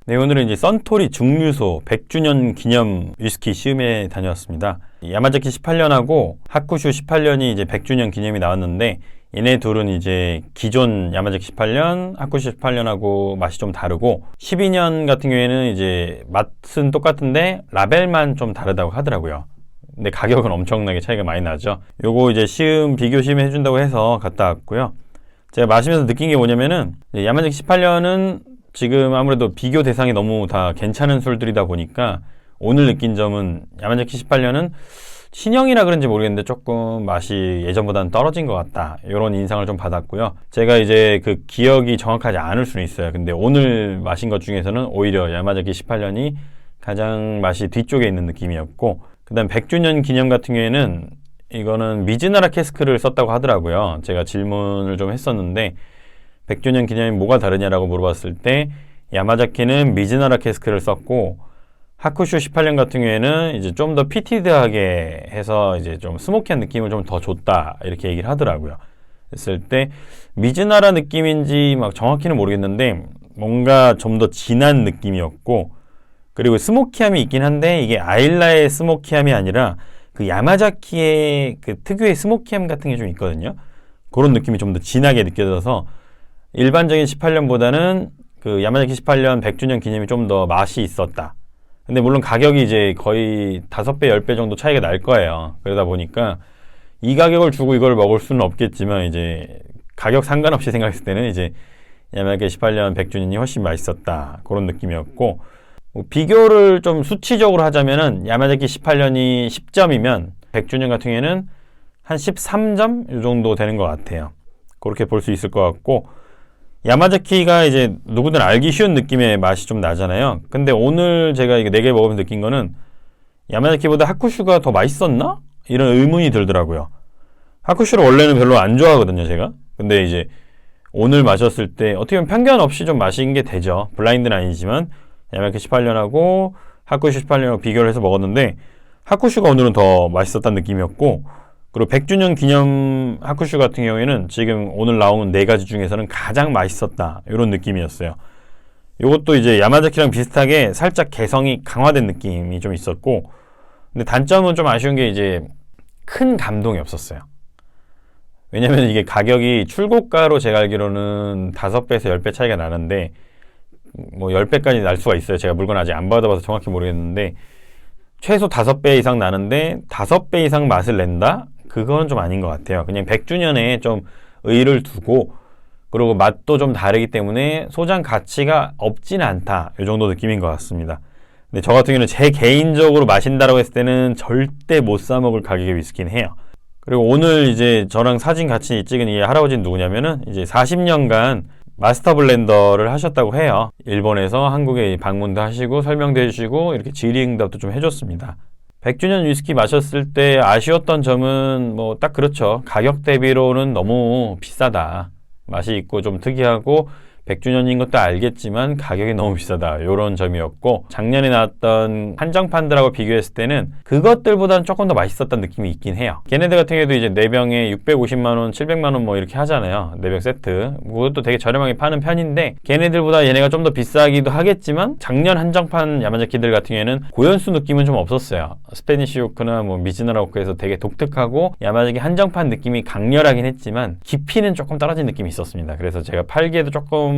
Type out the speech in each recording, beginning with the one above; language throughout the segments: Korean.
네, 오늘은 이제 썬토리 증류소 100주년 기념 위스키 시음에 다녀왔습니다. 야마자키 18년하고 하쿠슈 18년이 이제 100주년 기념이 나왔는데, 얘네 둘은 이제 기존 야마자키 18년, 하쿠슈 18년하고 맛이 좀 다르고, 12년 같은 경우에는 이제 맛은 똑같은데 라벨만 좀 다르다고 하더라고요. 근데 가격은 엄청나게 차이가 많이 나죠. 요거 이제 비교 시음 해준다고 해서 갔다 왔고요. 제가 마시면서 느낀 게 뭐냐면은, 야마자키 18년은 지금 아무래도 비교 대상이 너무 다 괜찮은 술들이다 보니까 오늘 느낀 점은 야마자키 18년은 신형이라 그런지 모르겠는데 조금 맛이 예전보다는 떨어진 것 같다, 이런 인상을 좀 받았고요. 제가 이제 그 기억이 정확하지 않을 수는 있어요. 근데 오늘 마신 것 중에서는 오히려 야마자키 18년이 가장 맛이 뒤쪽에 있는 느낌이었고, 그 다음 100주년 기념 같은 경우에는 이거는 미즈나라 캐스크를 썼다고 하더라고요. 제가 질문을 좀 했었는데 100주년 기념이 뭐가 다르냐라고 물어봤을 때, 야마자키는 미즈나라 캐스크를 썼고 하쿠슈 18년 같은 경우에는 이제 좀 더 피티드하게 해서 이제 좀 스모키한 느낌을 좀 더 줬다, 이렇게 얘기를 하더라고요. 했을 때 미즈나라 느낌인지 막 정확히는 모르겠는데 뭔가 좀 더 진한 느낌이었고, 그리고 스모키함이 있긴 한데 이게 아일라의 스모키함이 아니라 그 야마자키의 그 특유의 스모키함 같은 게 좀 있거든요. 그런 느낌이 좀 더 진하게 느껴져서 일반적인 18년보다는 그 야마자키 18년 100주년 기념이 좀 더 맛이 있었다. 근데 물론 가격이 이제 거의 5배, 10배 정도 차이가 날 거예요. 그러다 보니까 이 가격을 주고 이걸 먹을 수는 없겠지만, 이제 가격 상관없이 생각했을 때는 이제 야마자키 18년 100주년이 훨씬 맛있었다, 그런 느낌이었고, 비교를 좀 수치적으로 하자면은 야마자키 18년이 10점이면 100주년 같은 경우에는 한 13점 이 정도 되는 것 같아요. 그렇게 볼 수 있을 것 같고, 야마자키가 이제 누구든 알기 쉬운 느낌의 맛이 좀 나잖아요. 근데 오늘 제가 이게 4개 먹으면서 느낀 거는 야마자키보다 하쿠슈가 더 맛있었나? 이런 의문이 들더라고요. 하쿠슈를 원래는 별로 안 좋아하거든요, 제가. 근데 이제 오늘 마셨을 때 어떻게 보면 편견 없이 좀 마신 게 되죠. 블라인드는 아니지만 야마자키 18년하고 하쿠슈 18년하고 비교를 해서 먹었는데 하쿠슈가 오늘은 더 맛있었다는 느낌이었고, 그리고 100주년 기념 하쿠슈 같은 경우에는 지금 오늘 나온 4가지 중에서는 가장 맛있었다, 이런 느낌이었어요. 이것도 이제 야마자키랑 비슷하게 살짝 개성이 강화된 느낌이 좀 있었고, 근데 단점은 좀 아쉬운 게 이제 큰 감동이 없었어요. 왜냐면 이게 가격이 출고가로 제가 알기로는 5배에서 10배 차이가 나는데, 뭐 10배까지 날 수가 있어요. 제가 물건 아직 안 받아봐서 정확히 모르겠는데, 최소 5배 이상 나는데 5배 이상 맛을 낸다? 그건 좀 아닌 것 같아요. 그냥 100주년에 좀 의의를 두고, 그리고 맛도 좀 다르기 때문에 소장 가치가 없진 않다, 이 정도 느낌인 것 같습니다. 근데 저 같은 경우는 제 개인적으로 마신다라고 했을 때는 절대 못 사 먹을 가격의 위스키는 해요. 그리고 오늘 이제 저랑 사진 같이 찍은 이 할아버지는 누구냐면은 이제 40년간 마스터 블렌더를 하셨다고 해요. 일본에서 한국에 방문도 하시고 설명도 해주시고 이렇게 질의응답도 좀 해줬습니다. 100주년 위스키 마셨을 때 아쉬웠던 점은 뭐 딱 그렇죠. 가격 대비로는 너무 비싸다. 맛이 있고 좀 특이하고 100주년인 것도 알겠지만 가격이 너무 비싸다, 이런 점이었고, 작년에 나왔던 한정판들하고 비교했을 때는 그것들보다는 조금 더 맛있었던 느낌이 있긴 해요. 걔네들 같은 경우도 이제 4병에 650만원, 700만원 뭐 이렇게 하잖아요. 4병 세트. 그것도 되게 저렴하게 파는 편인데 걔네들보다 얘네가 좀 더 비싸기도 하겠지만, 작년 한정판 야마자키들 같은 경우에는 고연수 느낌은 좀 없었어요. 스페니시 오크나 뭐 미즈나라 오크에서 되게 독특하고 야마자키 한정판 느낌이 강렬하긴 했지만 깊이는 조금 떨어진 느낌이 있었습니다. 그래서 제가 팔기에도 조금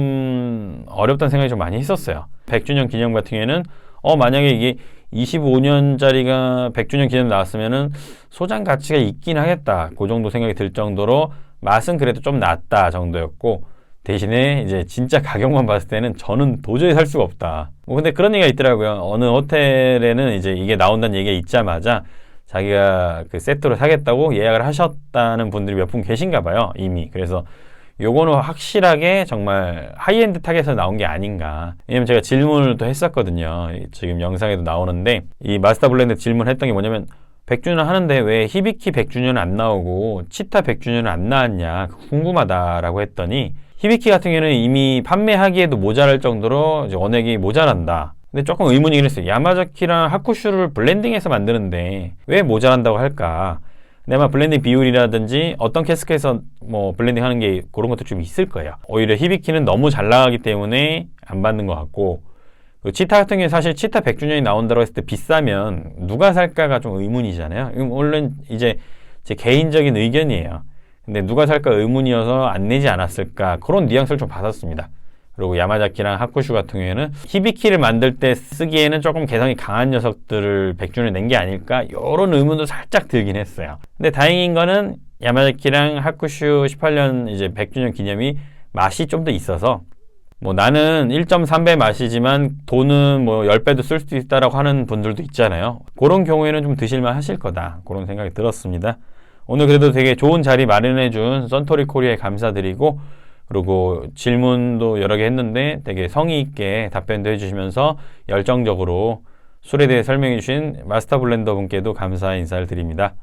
어렵다는 생각이 좀 많이 했었어요. 100주년 기념 같은 경우에는 만약에 이게 25년짜리가 100주년 기념 나왔으면은 소장 가치가 있긴 하겠다, 그 정도 생각이 들 정도로 맛은 그래도 좀 낫다 정도였고, 대신에 이제 진짜 가격만 봤을 때는 저는 도저히 살 수가 없다. 뭐 근데 그런 얘기가 있더라고요. 어느 호텔에는 이제 이게 나온다는 얘기가 있자마자 자기가 그 세트로 사겠다고 예약을 하셨다는 분들이 몇 분 계신가 봐요, 이미. 그래서 요거는 확실하게 정말 하이엔드 타겟에서 나온 게 아닌가. 왜냐면 제가 질문을 또 했었거든요. 지금 영상에도 나오는데, 이 마스터 블렌드 질문했던 게 뭐냐면 100주년 하는데 왜 히비키 100주년은 안 나오고 치타 100주년은 안 나왔냐 궁금하다라고 했더니, 히비키 같은 경우는 이미 판매하기에도 모자랄 정도로 이제 원액이 모자란다. 근데 조금 의문이긴 했어요. 야마자키랑 하쿠슈를 블렌딩해서 만드는데 왜 모자란다고 할까? 근데 아마 블렌딩 비율이라든지 어떤 캐스크에서 뭐 블렌딩 하는 게 그런 것도 좀 있을 거예요. 오히려 히비키는 너무 잘 나가기 때문에 안 받는 것 같고, 치타 같은 경우에 사실 치타 100주년이 나온다고 했을 때 비싸면 누가 살까가 좀 의문이잖아요. 물론 이제 제 개인적인 의견이에요. 근데 누가 살까 의문이어서 안 내지 않았을까 그런 뉘앙스를 좀 받았습니다. 그리고 야마자키랑 하쿠슈 같은 경우에는 히비키를 만들 때 쓰기에는 조금 개성이 강한 녀석들을 100주년에 낸 게 아닐까 이런 의문도 살짝 들긴 했어요. 근데 다행인 거는 야마자키랑 하쿠슈 18년 이제 100주년 기념이 맛이 좀 더 있어서 뭐 나는 1.3배 맛이지만 돈은 뭐 10배도 쓸 수도 있다라고 하는 분들도 있잖아요. 그런 경우에는 좀 드실만 하실 거다 그런 생각이 들었습니다. 오늘 그래도 되게 좋은 자리 마련해준 썬토리 코리아에 감사드리고 그리고 질문도 여러 개 했는데 되게 성의 있게 답변도 해주시면서 열정적으로 술에 대해 설명해 주신 마스터 블렌더 분께도 감사 인사를 드립니다.